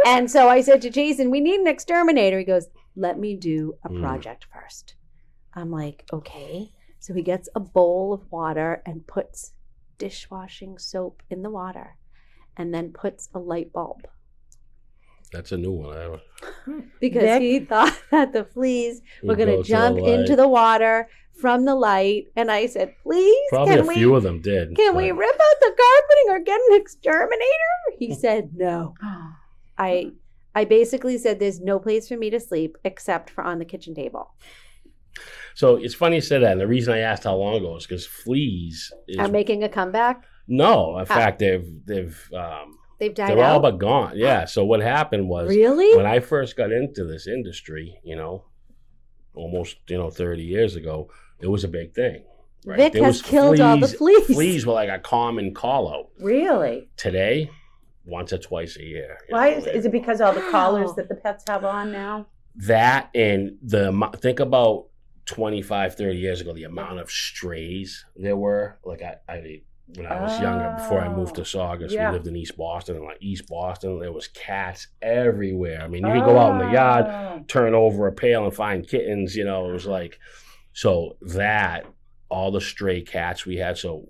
And so I said to Jason, we need an exterminator. He goes, let me do a project first. I'm like, okay. So he gets a bowl of water and puts dishwashing soap in the water and then puts a light bulb. That's a new one. Because he thought that the fleas were going to jump into the water from the light. And I said, please, probably a few of them did. Can we rip out the carpeting or get an exterminator? He said, no. I basically said, there's no place for me to sleep except for on the kitchen table. So it's funny you said that. And the reason I asked how long ago is because fleas are making a comeback. No, in fact, they've died they're out? all but gone. Yeah. So what happened was, really, when I first got into this industry, almost 30 years ago, it was a big thing. Right? Vic has killed all the fleas. Fleas were like a common call out. Really? Today, once or twice a year. Why is it because all the collars that the pets have on now? That and think about 25, 30 years ago, the amount of strays there were. Like when I was younger, before I moved to Saugus, we lived in East Boston, and East Boston, there was cats everywhere. I mean, you could go out in the yard, turn over a pail and find kittens, it was like, so that, all the stray cats we had. So,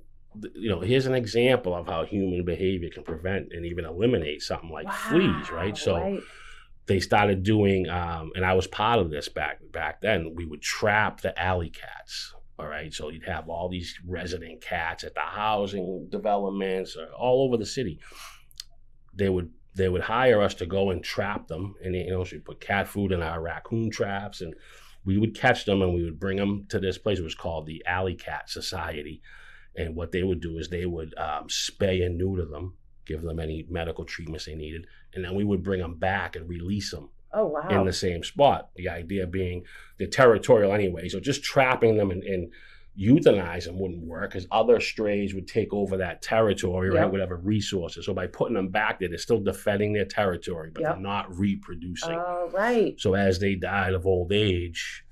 here's an example of how human behavior can prevent and even eliminate something like fleas, right? So they started doing, and I was part of this back then, we would trap the alley cats. All right, so you'd have all these resident cats at the housing developments all over the city. They would hire us to go and trap them, and so we put cat food in our raccoon traps, and we would catch them and we would bring them to this place. It was called the Alley Cat Society, and what they would do is they would spay and neuter them, give them any medical treatments they needed, and then we would bring them back and release them. Oh, wow. In the same spot. The idea being they're territorial anyway. So just trapping them and euthanize them wouldn't work because other strays would take over that territory, right? Whatever resources. So by putting them back there, they're still defending their territory, but they're not reproducing. Oh, right. So as they died of old age,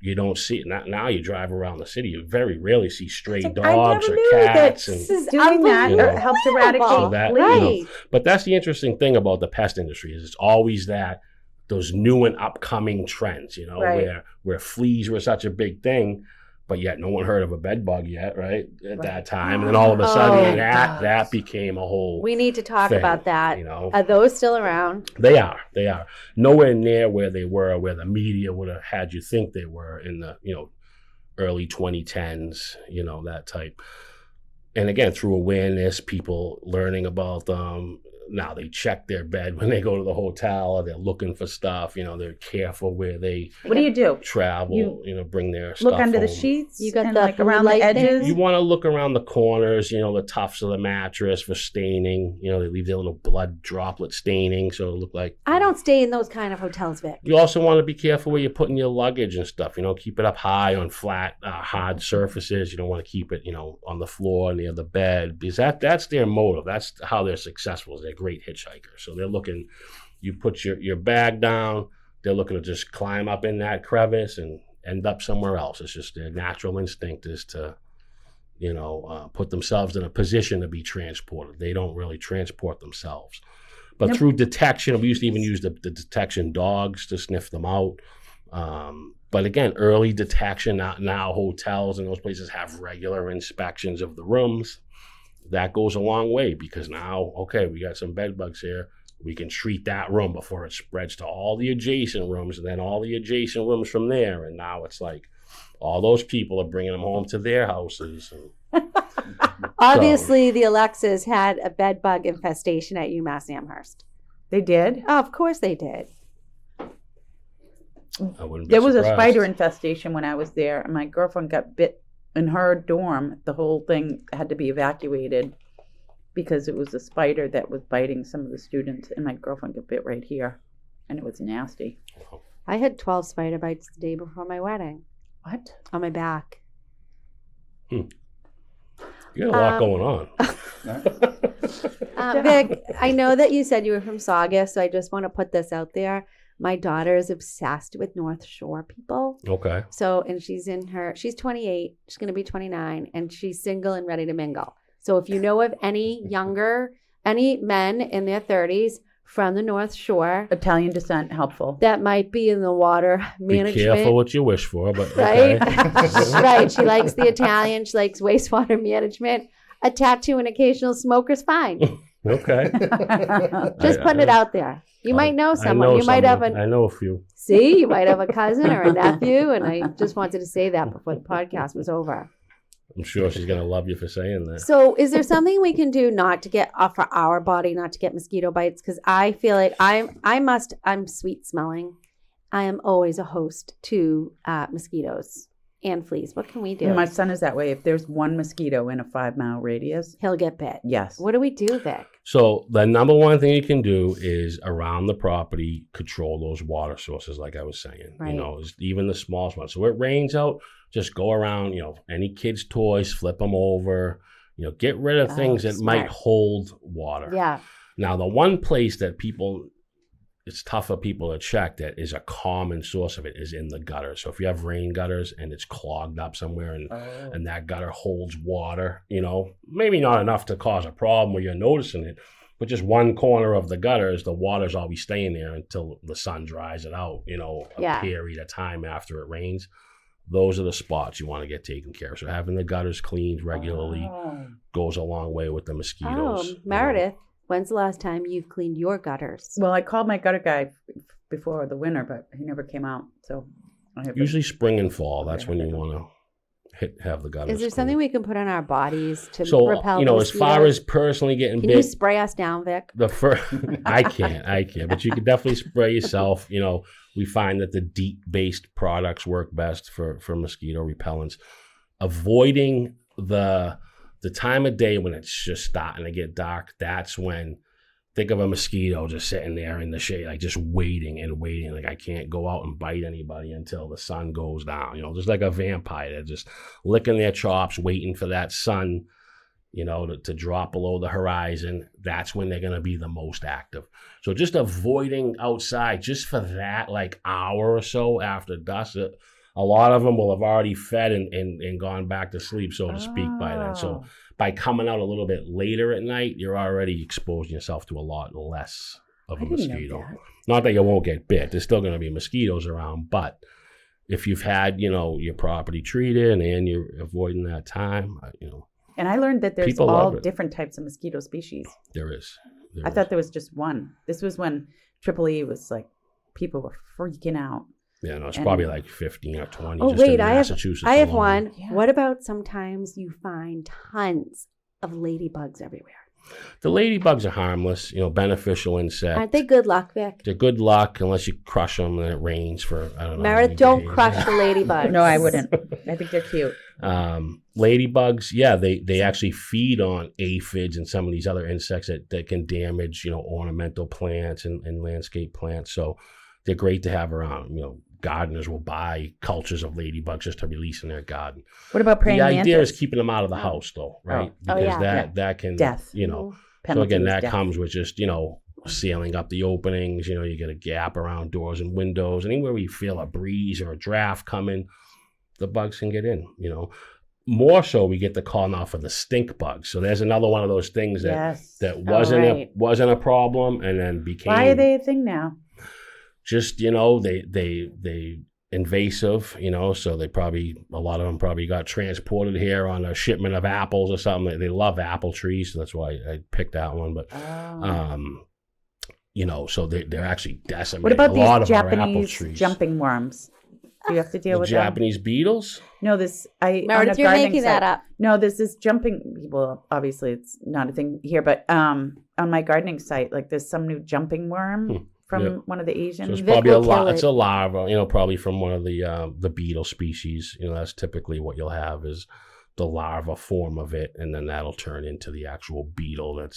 you don't see it. Now you drive around the city, you very rarely see stray dogs or cats. And doing that helps eradicate fleas. But that's the interesting thing about the pest industry is it's always those new and upcoming trends, where fleas were such a big thing, but yet no one heard of a bed bug yet, right? At that time. And then all of a sudden that became a whole We need to talk thing, about that. Are those still around? They are. Nowhere near where they were, where the media would have had you think they were in the, early 2010s, that type. And again, through awareness, people learning about them. Now they check their bed when they go to the hotel, or they're looking for stuff. They're careful where they. What do you do? Travel. Bring their stuff. Look under home. the sheets. You got the around the edges. You want to look around the corners. The tufts of the mattress for staining. They leave their little blood droplet staining, so it look like. I don't stay in those kind of hotels, Vic. You also want to be careful where you're putting your luggage and stuff. Keep it up high on flat, hard surfaces. You don't want to keep it, on the floor near the bed, because that's their motive. That's how they're successful. They're great hitchhikers. So they're looking, you put your bag down, they're looking to just climb up in that crevice and end up somewhere else. It's just their natural instinct is to, put themselves in a position to be transported. They don't really transport themselves. But through detection, we used to even use the detection dogs to sniff them out. But again, early detection, now hotels and those places have regular inspections of the rooms. That goes a long way because now, okay, we got some bed bugs here. We can treat that room before it spreads to all the adjacent rooms and then all the adjacent rooms from there. And now it's like all those people are bringing them home to their houses. Obviously, the Alexas had a bed bug infestation at UMass Amherst. They did? Oh, of course they did. There was a spider infestation when I was there, and my girlfriend got bit. In her dorm, the whole thing had to be evacuated because it was a spider that was biting some of the students, and my girlfriend got bit right here, and it was nasty. I had 12 spider bites the day before my wedding. What? On my back. You got a lot going on. Vic, I know that you said you were from Saugus, so I just want to put this out there. My daughter is obsessed with North Shore people. Okay. So, and she's 28, she's going to be 29, and she's single and ready to mingle. So if you know of any men in their 30s from the North Shore Italian descent, helpful. that might be in the water management. Be careful what you wish for, but Right? okay. Right. She likes the Italian. She likes wastewater management. A tattoo and occasional smoker's fine. Okay. Just putting it out there. You might know someone. You might have I know a few. See, you might have a cousin or a nephew. And I just wanted to say that before the podcast was over. I'm sure she's going to love you for saying that. So is there something we can do not to get off for our body, not to get mosquito bites? Because I feel like I'm sweet smelling. I am always a host to mosquitoes and fleas. What can we do? My son is that way. If there's one mosquito in a 5-mile radius, He'll get bit. yes. What do we do, Vic? So the number one thing you can do is around the property, control those water sources, like I was saying. Right. You know, even the smallest ones. So it rains out, just go around, any kids' toys, flip them over, get rid of things that smart. might hold water. Yeah. Now, the one place that it's tough for people to check that is a common source of it is in the gutter. So if you have rain gutters and it's clogged up somewhere and that gutter holds water, maybe not enough to cause a problem where you're noticing it, but just one corner of the gutters, the water's always staying there until the sun dries it out, a period of time after it rains. Those are the spots you want to get taken care of. So having the gutters cleaned regularly goes a long way with the mosquitoes. Meredith, when's the last time you've cleaned your gutters? Well, I called my gutter guy before the winter, but he never came out. So I have Usually spring and fall. That's when you want to have the gutters. Is there cleaned. something we can put on our bodies to So, repel as far as personally getting Can bit, you spray us down, Vic? the first, I can't, but you can definitely spray yourself. We find that the DEET-based products work best for mosquito repellents. Avoiding the time of day when it's just starting to get dark, that's when, think of a mosquito just sitting there in the shade, like just waiting and waiting. Like I can't go out and bite anybody until the sun goes down, just like a vampire. They're just licking their chops, waiting for that sun, to drop below the horizon. That's when they're going to be the most active. So just avoiding outside just for that like hour or so after dusk. A lot of them will have already fed and gone back to sleep, so to speak, by then. So by coming out a little bit later at night, you're already exposing yourself to a lot less of a mosquito. Not that you won't get bit. There's still going to be mosquitoes around, but if you've had, your property treated and you're avoiding that time, And I learned that there's people all love it. different types of mosquito species. There is. I thought there was just one. This was when Triple E was like, people were freaking out. Yeah, no, it's probably like 15 or 20. Oh, just wait, in I have Massachusetts one. Yeah. What about sometimes you find tons of ladybugs everywhere? The ladybugs are harmless, beneficial insect. Aren't they good luck, Vic? They're good luck unless you crush them and it rains for, I don't know. Meredith, don't crush the ladybugs. No, I wouldn't. I think they're cute. Ladybugs, yeah, they actually feed on aphids and some of these other insects that can damage, ornamental plants and landscape plants. So they're great to have around. Gardeners will buy cultures of ladybugs just to release in their garden. What about praying The idea mantis? is keeping them out of the house, though, right? Oh, Because yeah. that can, Death. So Penalty again, is that death. comes with just, sealing up the openings. You get a gap around doors and windows. Anywhere where you feel a breeze or a draft coming, the bugs can get in, More so, we get the call now for the stink bugs. So there's another one of those things that wasn't a problem and then became. Why are they a thing now? Just, they invasive, so they a lot of them probably got transported here on a shipment of apples or something. They love apple trees, so that's why I picked that one. But, so they're actually decimating What about a lot these of our apple Japanese trees. jumping worms? Do you have to deal The with Japanese beetles? them? No, Meredith, you're making that up. No, this is jumping. Well, obviously it's not a thing here, but on my gardening site, like there's some new jumping worm from one of the Asian. So it's Vic probably will it's a larva, probably from one of the beetle species. That's typically what you'll have is the larva form of it, and then that'll turn into the actual beetle. And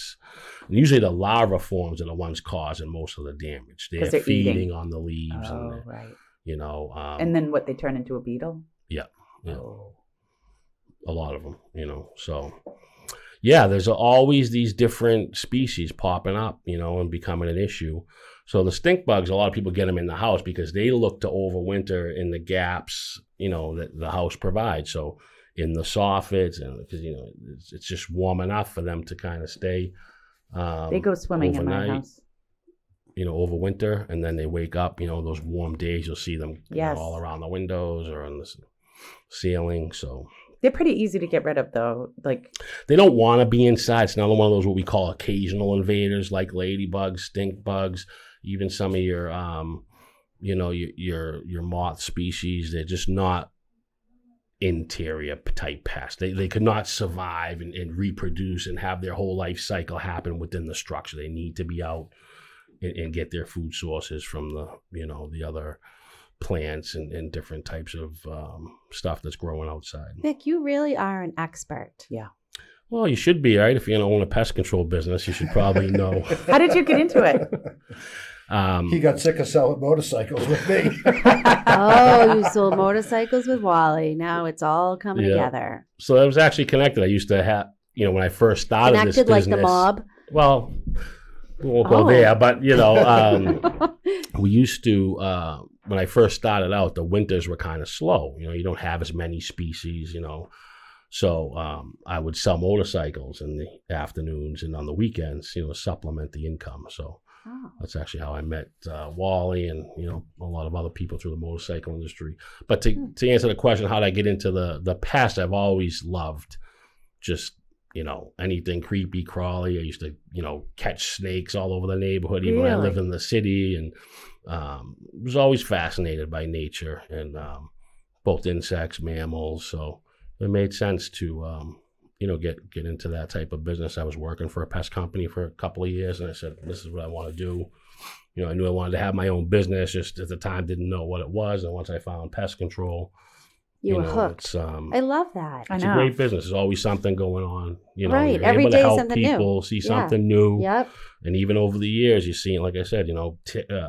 usually the larva forms are the ones causing most of the damage. They're feeding eating on the leaves. Oh, right. And then what, they turn into a beetle? Yeah. A lot of them, so yeah, there's always these different species popping up, and becoming an issue. So the stink bugs, a lot of people get them in the house because they look to overwinter in the gaps, that the house provides. So in the soffits, and because it's just warm enough for them to kind of stay. They go swimming overnight, in my house. Over winter, and then they wake up. Those warm days, you'll see them all around the windows or on the ceiling. So they're pretty easy to get rid of, though. Like, they don't want to be inside. It's another one of those what we call occasional invaders, like ladybugs, stink bugs, even some of your your moth species. They're just not interior type pests. They could not survive and reproduce and have their whole life cycle happen within the structure. They need to be out and get their food sources from the other plants and different types of stuff that's growing outside. Vic, you really are an expert. Yeah. Well, you should be, right? If you're going to own a pest control business, you should probably know. How did you get into it? He got sick of selling motorcycles with me. Oh, you sold motorcycles with Wally. Now it's all coming together. So that was actually connected. I used to have, when I first started this business. Connected like the mob? Well, we won't go there, but, we used to, when I first started out, the winters were kind of slow. You don't have as many species, So I would sell motorcycles in the afternoons and on the weekends, supplement the income. So that's actually how I met Wally and, a lot of other people through the motorcycle industry. But to answer the question, how did I get into the pest, I've always loved just, anything creepy, crawly. I used to, catch snakes all over the neighborhood, even when I lived in the city. And was always fascinated by nature and both insects, mammals. So it made sense to, get into that type of business. I was working for a pest company for a couple of years, and I said, this is what I want to do. I knew I wanted to have my own business, just at the time didn't know what it was. And once I found pest control, you were hooked. I love that. It's a great business. There's always something going on. Right. You're Every able day to help something people new. See something new. Yep. And even over the years, you've seen, like I said,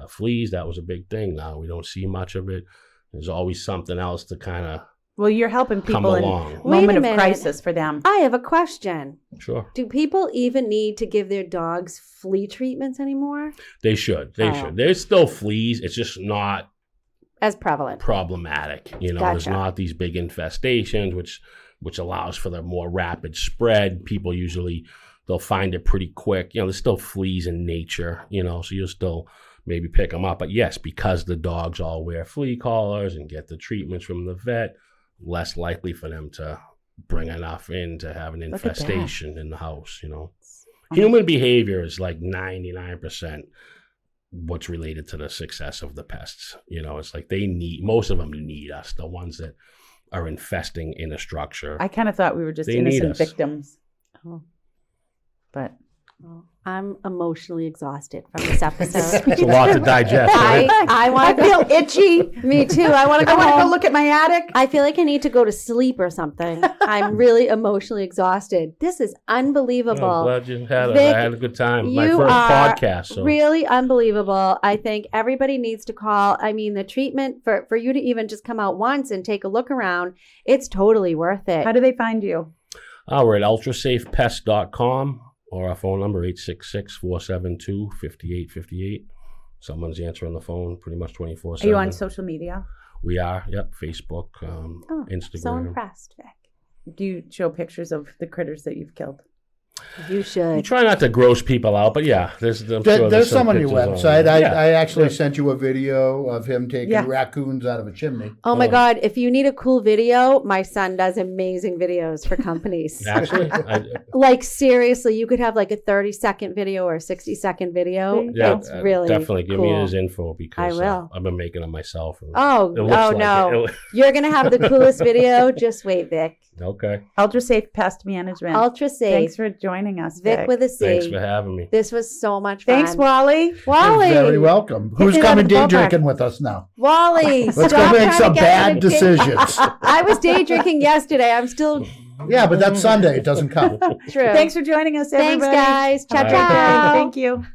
fleas, that was a big thing. Now we don't see much of it. There's always something else to kind of Well, you're helping people in along. moment of crisis for them. I have a question. Sure. Do people even need to give their dogs flea treatments anymore? They should. Should. There's still fleas. It's just not as prevalent. Problematic. Gotcha. There's not these big infestations, which allows for the more rapid spread. People usually, they'll find it pretty quick. There's still fleas in nature, so you'll still maybe pick them up. But yes, because the dogs all wear flea collars and get the treatments from the vet, less likely for them to bring enough in to have an infestation in the house, Human behavior is like 99% what's related to the success of the pests. It's like most of them need us, the ones that are infesting in a structure. I kind of thought we were just innocent victims. Oh. But I'm emotionally exhausted from this episode. It's a lot to digest, right? I feel itchy. Me too. I want to go look at my attic. I feel like I need to go to sleep or something. I'm really emotionally exhausted. This is unbelievable. I'm glad you had Vic, I had a good time. My you first are podcast. So. Really unbelievable. I think everybody needs to call. I mean, the treatment for you to even just come out once and take a look around, it's totally worth it. How do they find you? We're at ultrasafepest.com. Or our phone number, 866-472-5858. Someone's answering the phone pretty much 24/7. Are you on social media? We are, yep. Facebook, Instagram. So impressed, Vic. Do you show pictures of the critters that you've killed? You should. We try not to gross people out, but yeah, there's some on your website. I actually sent you a video of him taking Yeah. raccoons out of a chimney. Oh my God. If you need a cool video, my son does amazing videos for companies. Actually, Like seriously, you could have like a 30-second video or a 60-second video. yeah, It's really definitely give cool. me his info because I will. I've been making them myself. and Oh, it looks like no. it. You're going to have the coolest video. Just wait, Vic. Okay. Ultra Safe Pest Management. Ultra Safe. Thanks for joining us, Vic with a C. Thanks for having me. This was so much fun. Thanks, Wally. Wally. You're very welcome. Who's it out coming of the day ballpark. drinking with us now? Wally, Let's stop go make trying some to get bad me to day- decisions. I was day drinking yesterday. I'm still Yeah, but that's Sunday. It doesn't count. true. Thanks for joining us, Thanks, everybody. guys. Ciao, All right. ciao. Thank you.